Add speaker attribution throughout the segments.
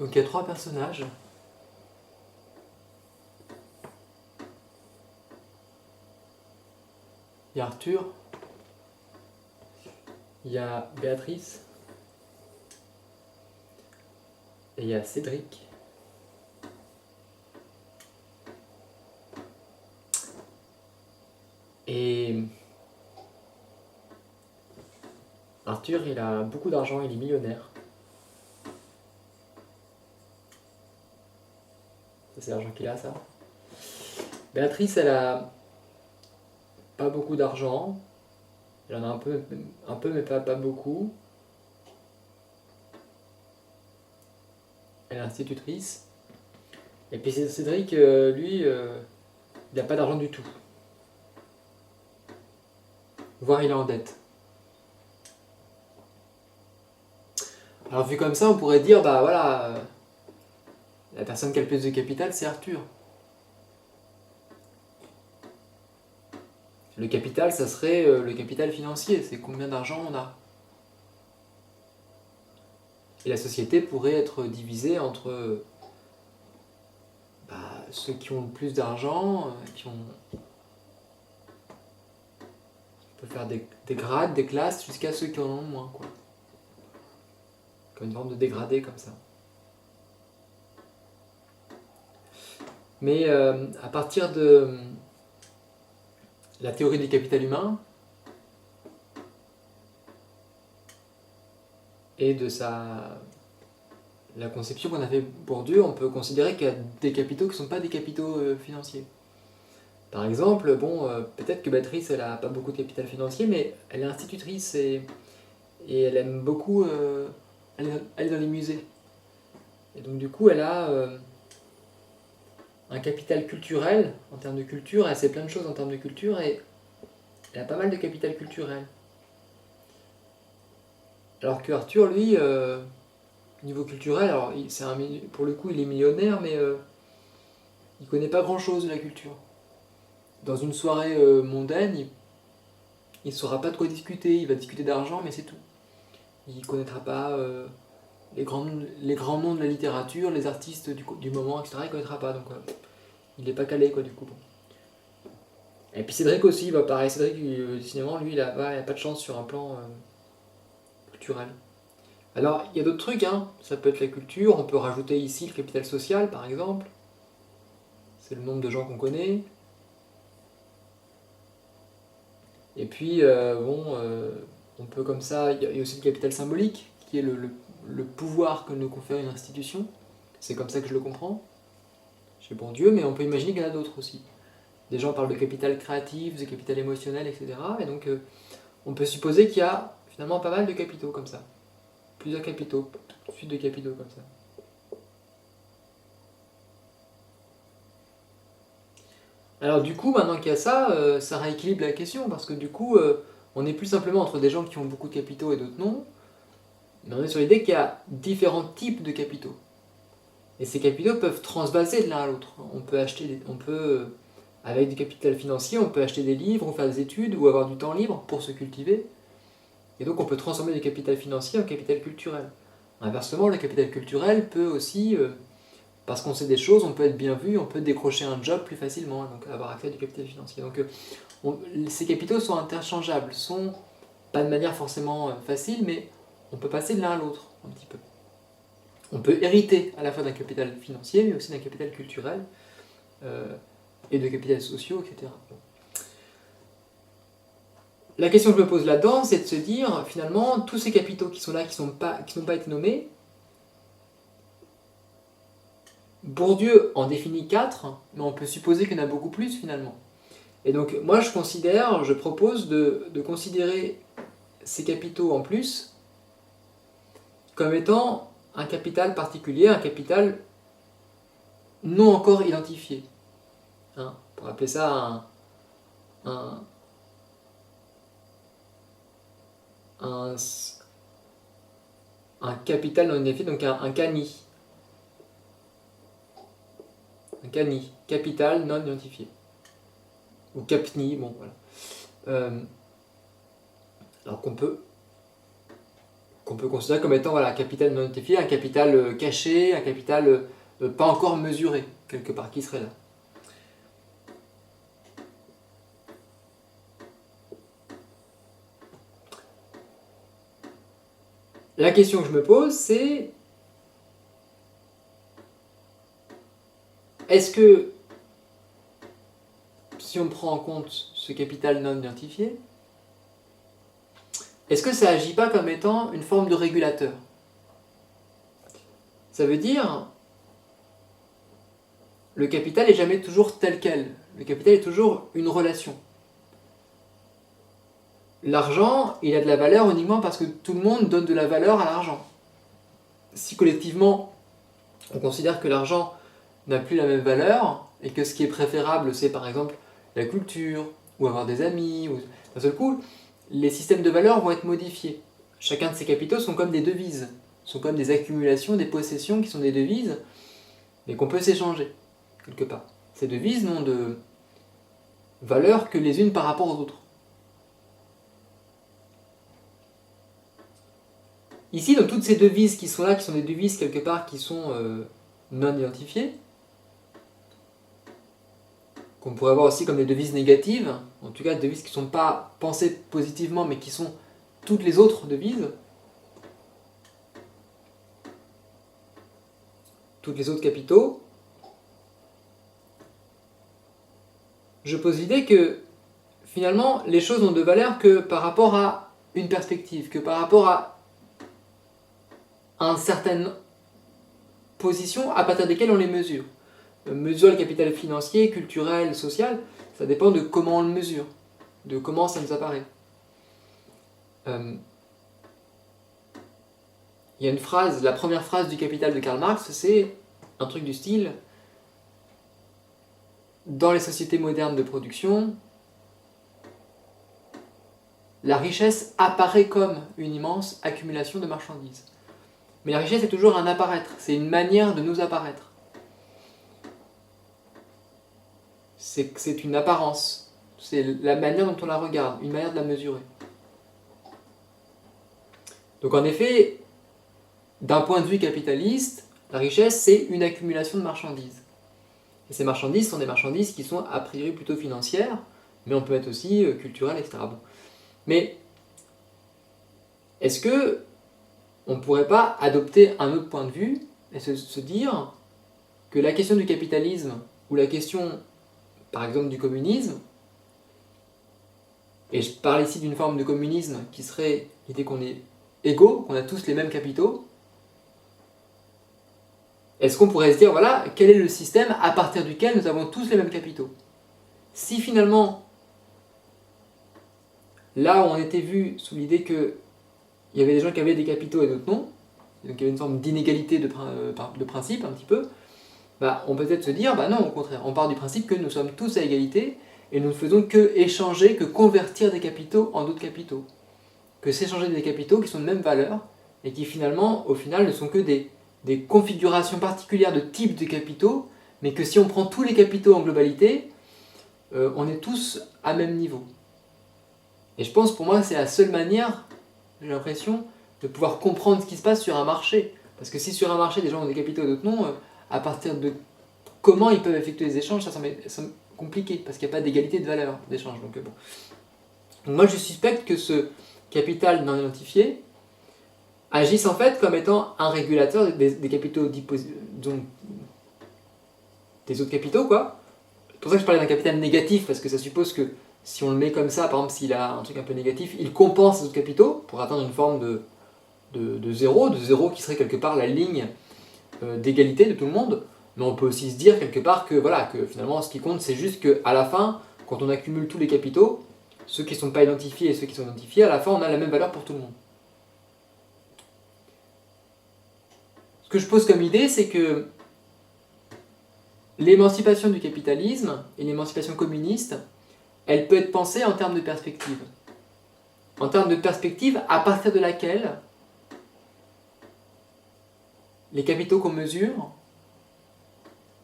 Speaker 1: Donc il y a trois personnages. Il y a Arthur, il y a Béatrice et il y a Cédric. Et Arthur, il a beaucoup d'argent, il est millionnaire. Ça, c'est l'argent qu'il a, ça. Béatrice, elle a pas beaucoup d'argent. Elle en a un peu mais pas beaucoup. Elle est institutrice. Et puis Cédric, lui, il n'a pas d'argent du tout. Voire il est en dette. Alors vu comme ça, on pourrait dire, bah voilà, la personne qui a le plus de capital, c'est Arthur. Le capital, ça serait le capital financier, c'est combien d'argent on a. Et la société pourrait être divisée entre ceux qui ont le plus d'argent, on peut faire des grades, des classes, jusqu'à ceux qui en ont moins, quoi. Comme une forme de dégradé comme ça. Mais à partir de la théorie du capital humain et de la conception qu'on a fait pour Dieu, on peut considérer qu'il y a des capitaux qui ne sont pas des capitaux financiers. Par exemple, peut-être que Béatrice, elle n'a pas beaucoup de capital financier, mais elle est institutrice et elle aime beaucoup aller dans les musées. Et donc du coup, elle a un capital culturel en termes de culture, elle sait plein de choses en termes de culture et elle a pas mal de capital culturel. Alors que Arthur, lui, niveau culturel, alors pour le coup il est millionnaire, mais il connaît pas grand chose de la culture. Dans une soirée mondaine, il ne saura pas de quoi discuter, il va discuter d'argent, mais c'est tout. Il ne connaîtra pas les grands noms de la littérature, les artistes du moment, etc. Il ne connaîtra pas, donc il n'est pas calé, quoi, du coup. Bon. Et puis Cédric aussi, pareil, Cédric, cinéma, lui, il a pas de chance sur un plan culturel. Alors, il y a d'autres trucs, hein. Ça peut être la culture, on peut rajouter ici le capital social, par exemple. C'est le nombre de gens qu'on connaît. Et puis, on peut comme ça, il y a aussi le capital symbolique, qui est le pouvoir que nous confère une institution. C'est comme ça que je le comprends. Chez bon Dieu, mais on peut imaginer qu'il y en a d'autres aussi. Des gens parlent de capital créatif, de capital émotionnel, etc. Et donc, on peut supposer qu'il y a finalement pas mal de capitaux comme ça. Plusieurs capitaux, une suite de capitaux comme ça. Alors du coup, maintenant qu'il y a ça, ça rééquilibre la question, parce que du coup, on n'est plus simplement entre des gens qui ont beaucoup de capitaux et d'autres non, mais on est sur l'idée qu'il y a différents types de capitaux. Et ces capitaux peuvent transvaser de l'un à l'autre. Avec du capital financier, on peut acheter des livres, ou faire des études, ou avoir du temps libre pour se cultiver. Et donc on peut transformer du capital financier en capital culturel. Inversement, le capital culturel peut aussi, parce qu'on sait des choses, on peut être bien vu, on peut décrocher un job plus facilement, donc avoir accès à du capital financier. Donc ces capitaux sont interchangeables, sont pas de manière forcément facile, mais on peut passer de l'un à l'autre un petit peu. On peut hériter à la fois d'un capital financier, mais aussi d'un capital culturel, et de capital sociaux, etc. La question que je me pose là-dedans, c'est de se dire, finalement, tous ces capitaux qui sont là, qui n'ont pas été nommés, Bourdieu en définit 4, mais on peut supposer qu'il y en a beaucoup plus finalement. Et donc moi je propose de considérer ces capitaux en plus comme étant un capital particulier, un capital non encore identifié. Hein, on pourrait appeler ça un, un, un capital non identifié, donc un CANI. Un CANI, capital non identifié. Ou CAPNI, bon voilà. Alors qu'on peut qu'on peut considérer comme étant voilà, un capital non identifié, un capital caché, un capital pas encore mesuré, quelque part, qui serait là. La question que je me pose, c'est est-ce que si on prend en compte ce capital non identifié, est-ce que ça agit pas comme étant une forme de régulateur? Ça veut dire le capital n'est jamais toujours tel quel. Le capital est toujours une relation. L'argent, il a de la valeur uniquement parce que tout le monde donne de la valeur à l'argent. Si collectivement, on considère que l'argent n'a plus la même valeur, et que ce qui est préférable, c'est par exemple la culture, ou avoir des amis, ou... d'un seul coup, les systèmes de valeurs vont être modifiés. Chacun de ces capitaux sont comme des devises, sont comme des accumulations, des possessions qui sont des devises, mais qu'on peut s'échanger, quelque part. Ces devises n'ont de valeur que les unes par rapport aux autres. Ici, dans toutes ces devises qui sont là, qui sont des devises quelque part qui sont non identifiées, qu'on pourrait voir aussi comme des devises négatives, en tout cas des devises qui ne sont pas pensées positivement, mais qui sont toutes les autres devises, toutes les autres capitaux, je pose l'idée que finalement les choses n'ont de valeur que par rapport à une perspective, que par rapport à une certaine position à partir desquelles on les mesure. Mesurer le capital financier, culturel, social, ça dépend de comment on le mesure, de comment ça nous apparaît. Il y a une phrase, la première phrase du Capital de Karl Marx, c'est un truc du style « Dans les sociétés modernes de production, la richesse apparaît comme une immense accumulation de marchandises. » Mais la richesse est toujours un apparaître, c'est une manière de nous apparaître. C'est une apparence, c'est la manière dont on la regarde, une manière de la mesurer. Donc en effet, d'un point de vue capitaliste, la richesse c'est une accumulation de marchandises. Et ces marchandises sont des marchandises qui sont a priori plutôt financières, mais on peut être aussi culturelles, etc. Bon. Mais est-ce que on ne pourrait pas adopter un autre point de vue et se dire que la question du capitalisme ou la question, par exemple, du communisme, et je parle ici d'une forme de communisme qui serait l'idée qu'on est égaux, qu'on a tous les mêmes capitaux, est-ce qu'on pourrait se dire, voilà, quel est le système à partir duquel nous avons tous les mêmes capitaux? Si finalement, là où on était vu sous l'idée qu'il y avait des gens qui avaient des capitaux et d'autres non, donc il y avait une forme d'inégalité de principe un petit peu, bah, on peut peut-être se dire, bah non, au contraire, on part du principe que nous sommes tous à égalité et nous ne faisons que échanger, que convertir des capitaux en d'autres capitaux. Que s'échanger des capitaux qui sont de même valeur et qui finalement, au final, ne sont que des configurations particulières de types de capitaux, mais que si on prend tous les capitaux en globalité, on est tous à même niveau. Et je pense pour moi c'est la seule manière, j'ai l'impression, de pouvoir comprendre ce qui se passe sur un marché. Parce que si sur un marché des gens ont des capitaux et d'autres non, à partir de comment ils peuvent effectuer les échanges, ça semble compliqué, parce qu'il n'y a pas d'égalité de valeur d'échange. Donc, bon. Donc moi je suspecte que ce capital non identifié agisse en fait comme étant un régulateur des capitaux donc, des autres capitaux, quoi. C'est pour ça que je parlais d'un capital négatif, parce que ça suppose que si on le met comme ça, par exemple s'il a un truc un peu négatif, il compense les autres capitaux pour atteindre une forme de zéro qui serait quelque part la ligne d'égalité de tout le monde. Mais on peut aussi se dire quelque part que, voilà, que finalement ce qui compte c'est juste qu'à la fin, quand on accumule tous les capitaux, ceux qui ne sont pas identifiés et ceux qui sont identifiés, à la fin on a la même valeur pour tout le monde. Ce que je pose comme idée, c'est que l'émancipation du capitalisme et l'émancipation communiste, elle peut être pensée en termes de perspective. En termes de perspective à partir de laquelle les capitaux qu'on mesure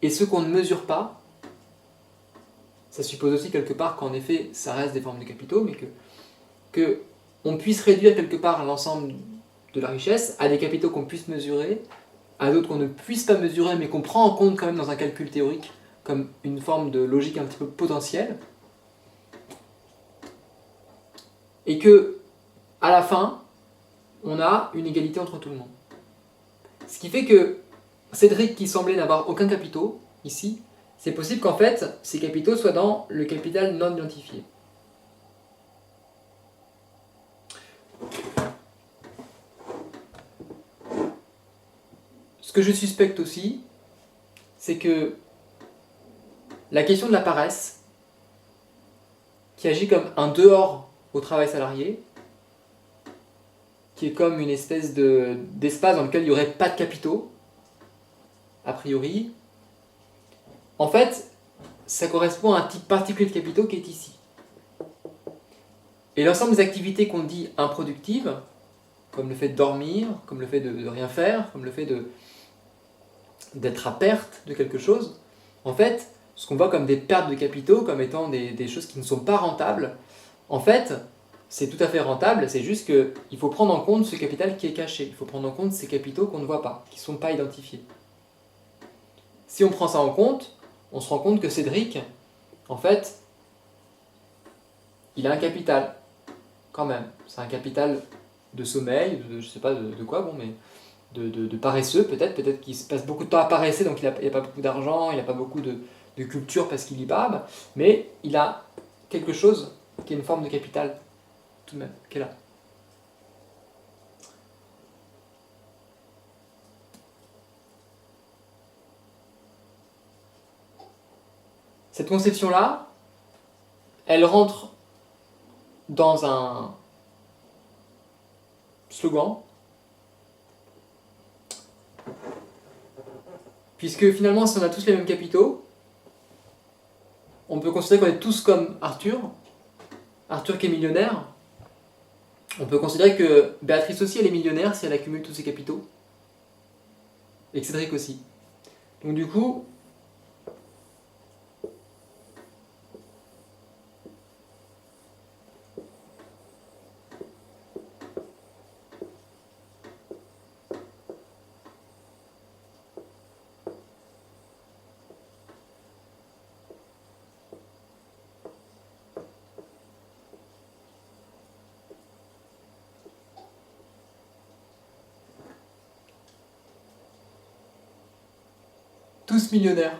Speaker 1: et ceux qu'on ne mesure pas, ça suppose aussi quelque part qu'en effet ça reste des formes de capitaux, mais que on puisse réduire quelque part l'ensemble de la richesse, à des capitaux qu'on puisse mesurer, à d'autres qu'on ne puisse pas mesurer, mais qu'on prend en compte quand même dans un calcul théorique, comme une forme de logique un petit peu potentielle, et que, à la fin, on a une égalité entre tout le monde. Ce qui fait que Cédric, qui semblait n'avoir aucun capitaux, ici, c'est possible qu'en fait, ces capitaux soient dans le capital non identifié. Ce que je suspecte aussi, c'est que la question de la paresse, qui agit comme un dehors au travail salarié, qui est comme une espèce d'espace dans lequel il n'y aurait pas de capitaux, a priori, en fait, ça correspond à un type particulier de capitaux qui est ici. Et l'ensemble des activités qu'on dit improductives, comme le fait de dormir, comme le fait de rien faire, comme le fait d'être à perte de quelque chose, en fait, ce qu'on voit comme des pertes de capitaux, comme étant des choses qui ne sont pas rentables, en fait, c'est tout à fait rentable, c'est juste qu'il faut prendre en compte ce capital qui est caché, il faut prendre en compte ces capitaux qu'on ne voit pas, qui ne sont pas identifiés. Si on prend ça en compte, on se rend compte que Cédric, en fait, il a un capital, quand même. C'est un capital de sommeil, je ne sais pas de quoi, bon, mais de paresseux peut-être qu'il se passe beaucoup de temps à paresser, donc il n'a pas beaucoup d'argent, il n'a pas beaucoup de culture parce qu'il y barbe, mais il a quelque chose qui est une forme de capital, tout de même, qui est là. Cette conception-là, elle rentre dans un slogan, puisque finalement, si on a tous les mêmes capitaux, on peut considérer qu'on est tous comme Arthur qui est millionnaire. On peut considérer que Béatrice aussi, elle est millionnaire si elle accumule tous ses capitaux, et que Cédric aussi. Donc du coup, tous millionnaires.